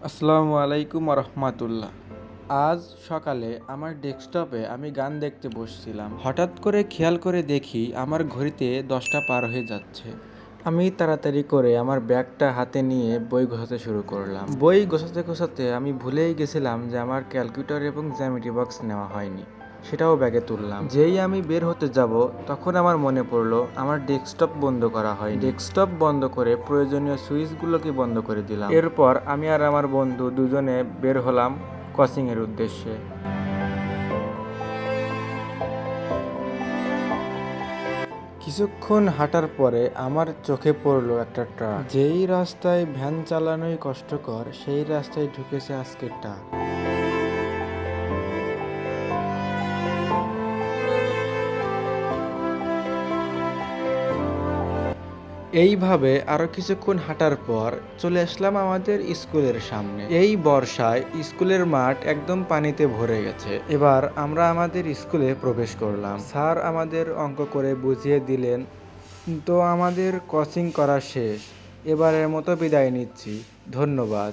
আসসালামু আলাইকুম রহমাতুল্লাহ। আজ সকালে আমার ডেস্কটপে আমি গান দেখতে বসছিলাম। হঠাৎ করে খেয়াল করে দেখি আমার ঘড়িতে 10টা পার হয়ে যাচ্ছে। আমি তাড়াতাড়ি করে আমার ব্যাগটা হাতে নিয়ে বই গোছাতে শুরু করলাম। বই গোছাতে গোছাতে আমি ভুলেই গেছিলাম যে আমার ক্যালকুলেটর এবং জ্যামিতি বক্স নেওয়া হয়নি। সেটাও ব্যাগে তুললাম। যেই আমি বের হতে যাব তখন আমার মনে পড়লো আমার ডেস্কটপ বন্ধ করা হয়। ডেস্কটপ বন্ধ করে প্রয়োজনীয় সুইচগুলোকে বন্ধ করে দিলাম। এরপর আমি আর আমার বন্ধু দুজনে বের হলাম কোচিংয়ের উদ্দেশ্যে। কিছুক্ষণ হাঁটার পরে আমার চোখে পড়লো একটা ট্রাক। যেই রাস্তায় ভ্যান চালানোই কষ্টকর সেই রাস্তায় ঢুকেছে আজকে ট্রাক। এইভাবে আরো কিছুক্ষণ হাঁটার পর চলে আসলাম আমাদের স্কুলের সামনে। এই বর্ষায় স্কুলের মাঠ একদম পানিতে ভরে গেছে। এবার আমরা আমাদের স্কুলে প্রবেশ করলাম। স্যার আমাদের অঙ্ক করে বুঝিয়ে দিলেন। তো আমাদের কোচিং করা শেষ। এবারের মতো বিদায় নিচ্ছি। ধন্যবাদ।